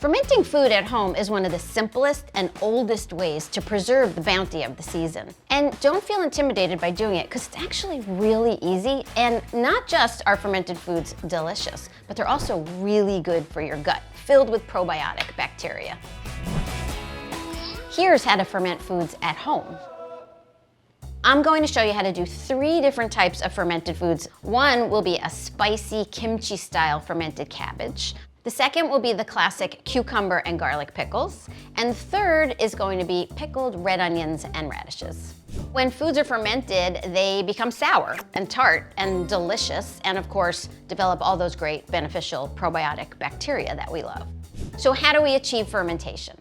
Fermenting food at home is one of the simplest and oldest ways to preserve the bounty of the season. And don't feel intimidated by doing it, because it's actually really easy. And not just are fermented foods delicious, but they're also really good for your gut, filled with probiotic bacteria. Here's how to ferment foods at home. I'm going to show you how to do 3 different types of fermented foods. One will be a spicy kimchi-style fermented cabbage. The second will be the classic cucumber and garlic pickles. And the third is going to be pickled red onions and radishes. When foods are fermented, they become sour and tart and delicious, and of course, develop all those great beneficial probiotic bacteria that we love. So how do we achieve fermentation?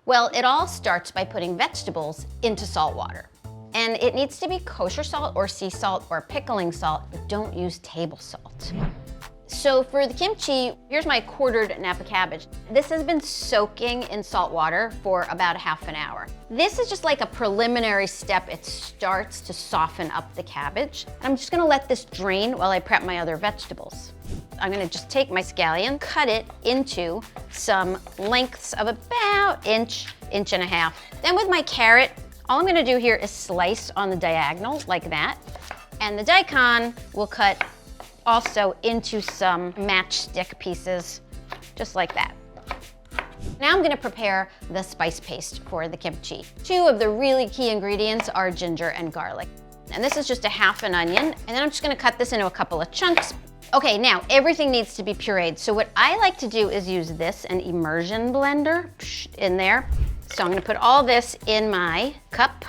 Well, it all starts by putting vegetables into salt water. And it needs to be kosher salt or sea salt or pickling salt, but don't use table salt. So for the kimchi, here's my quartered Napa cabbage. This has been soaking in salt water for about ½ an hour. This is just like a preliminary step. It starts to soften up the cabbage. I'm just gonna let this drain while I prep my other vegetables. I'm gonna just take my scallion, cut it into some lengths of about inch and a half. Then with my carrot, all I'm gonna do here is slice on the diagonal like that. And the daikon will cut also into some matchstick pieces, just like that. Now I'm gonna prepare the spice paste for the kimchi. 2 of the really key ingredients are ginger and garlic. And this is just ½ an onion, and then I'm just gonna cut this into a couple of chunks. Okay, now everything needs to be pureed. So what I like to do is use this, an immersion blender, in there. So I'm gonna put all this in my cup.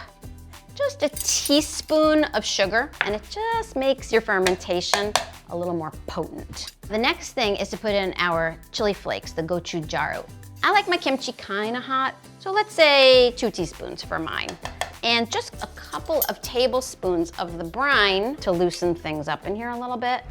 Just a teaspoon of sugar, and it just makes your fermentation a little more potent. The next thing is to put in our chili flakes, the gochujang. I like my kimchi kind of hot, so let's say 2 teaspoons for mine. And just a couple of tablespoons of the brine to loosen things up in here a little bit.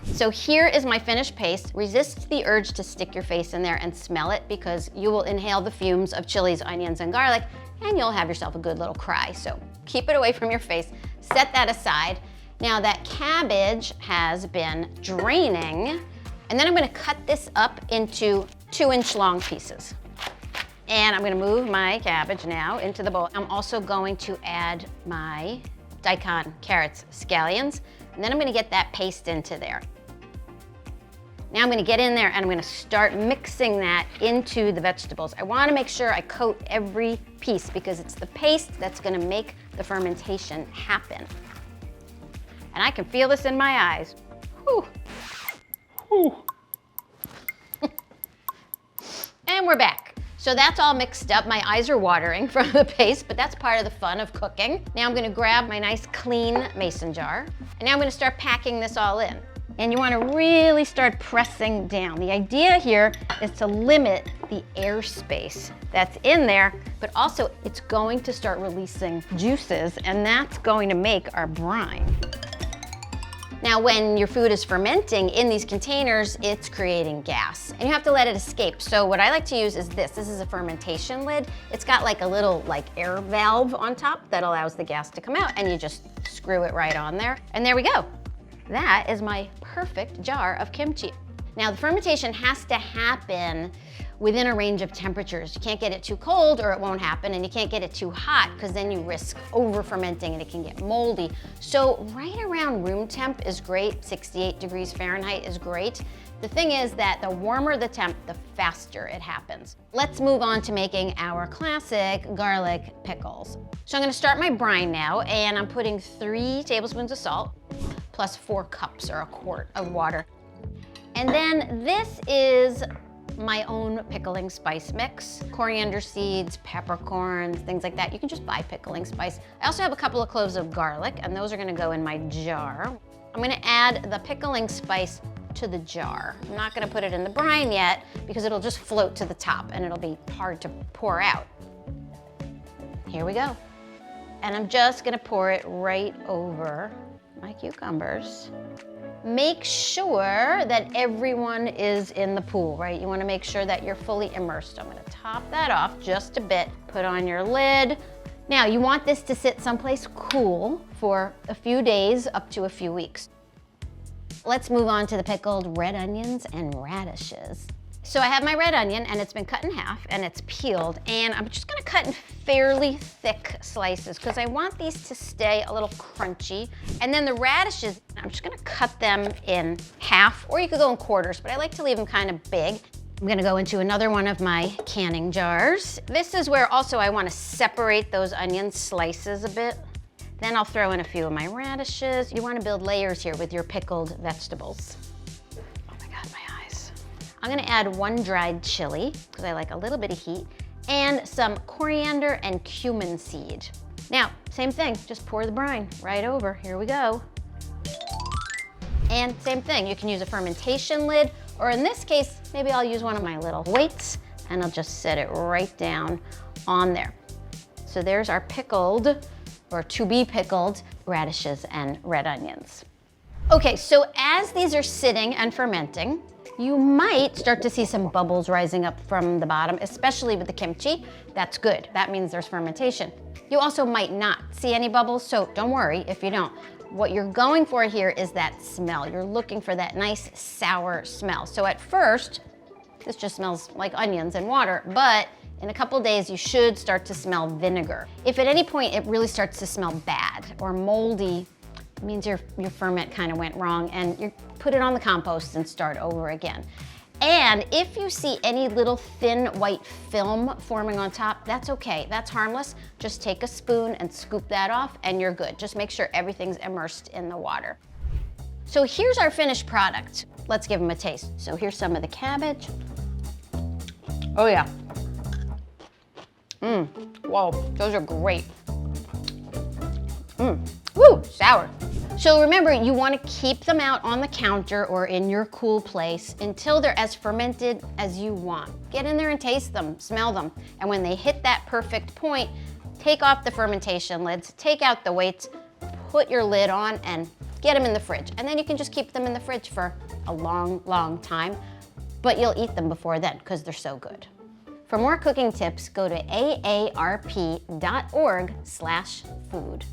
So here is my finished paste. Resist the urge to stick your face in there and smell it, because you will inhale the fumes of chilies, onions, and garlic, and you'll have yourself a good little cry. So keep it away from your face, set that aside. Now that cabbage has been draining, and then I'm gonna cut this up into 2-inch long pieces. And I'm gonna move my cabbage now into the bowl. I'm also going to add my daikon, carrots, scallions, and then I'm gonna get that paste into there. Now I'm gonna get in there and I'm gonna start mixing that into the vegetables. I wanna make sure I coat every piece, because it's the paste that's gonna make the fermentation happen. And I can feel this in my eyes. Whew. Whew. And we're back. So that's all mixed up. My eyes are watering from the paste, but that's part of the fun of cooking. Now I'm gonna grab my nice clean mason jar, and now I'm gonna start packing this all in. And you wanna really start pressing down. The idea here is to limit the airspace that's in there, but also it's going to start releasing juices, and that's going to make our brine. Now, when your food is fermenting in these containers, it's creating gas, and you have to let it escape. So what I like to use is this. This is a fermentation lid. It's got like a little air valve on top that allows the gas to come out, and you just screw it right on there. And there we go. That is my perfect jar of kimchi. Now, the fermentation has to happen within a range of temperatures. You can't get it too cold or it won't happen, and you can't get it too hot, because then you risk over fermenting and it can get moldy. So right around room temp is great. 68 degrees Fahrenheit is great. The thing is that the warmer the temp, the faster it happens. Let's move on to making our classic garlic pickles. So I'm gonna start my brine now, and I'm putting 3 tablespoons of salt plus 4 cups or a quart of water. And then this is my own pickling spice mix. Coriander seeds, peppercorns, things like that. You can just buy pickling spice. I also have a couple of cloves of garlic, and those are gonna go in my jar. I'm gonna add the pickling spice to the jar. I'm not gonna put it in the brine yet, because it'll just float to the top and it'll be hard to pour out. Here we go. And I'm just gonna pour it right over my cucumbers. Make sure that everyone is in the pool, right? You wanna make sure that you're fully immersed. I'm gonna top that off just a bit, put on your lid. Now, you want this to sit someplace cool for a few days up to a few weeks. Let's move on to the pickled red onions and radishes. So I have my red onion and it's been cut in half and it's peeled, and I'm just gonna cut in fairly thick slices because I want these to stay a little crunchy. And then the radishes, I'm just gonna cut them in half, or you could go in quarters, but I like to leave them kind of big. I'm gonna go into another one of my canning jars. This is where also I wanna separate those onion slices a bit. Then I'll throw in a few of my radishes. You wanna build layers here with your pickled vegetables. Oh my God, my eyes. I'm gonna add 1 dried chili, because I like a little bit of heat, and some coriander and cumin seed. Now, same thing, just pour the brine right over. Here we go. And same thing, you can use a fermentation lid, or in this case, maybe I'll use one of my little weights and I'll just set it right down on there. So there's our pickled, or to be pickled, radishes and red onions. Okay, so as these are sitting and fermenting, you might start to see some bubbles rising up from the bottom, especially with the kimchi. That's good, that means there's fermentation. You also might not see any bubbles, so don't worry if you don't. What you're going for here is that smell. You're looking for that nice sour smell. So at first, this just smells like onions and water, but in a couple days, you should start to smell vinegar. If at any point it really starts to smell bad or moldy, it means your ferment kind of went wrong, and you put it on the compost and start over again. And if you see any little thin white film forming on top, that's okay, that's harmless. Just take a spoon and scoop that off and you're good. Just make sure everything's immersed in the water. So here's our finished product. Let's give them a taste. So here's some of the cabbage. Oh yeah. Whoa, those are great. Woo, sour. So remember, you want to keep them out on the counter or in your cool place until they're as fermented as you want. Get in there and taste them, smell them. And when they hit that perfect point, take off the fermentation lids, take out the weights, put your lid on and get them in the fridge. And then you can just keep them in the fridge for a long, long time, but you'll eat them before then because they're so good. For more cooking tips, go to aarp.org/food.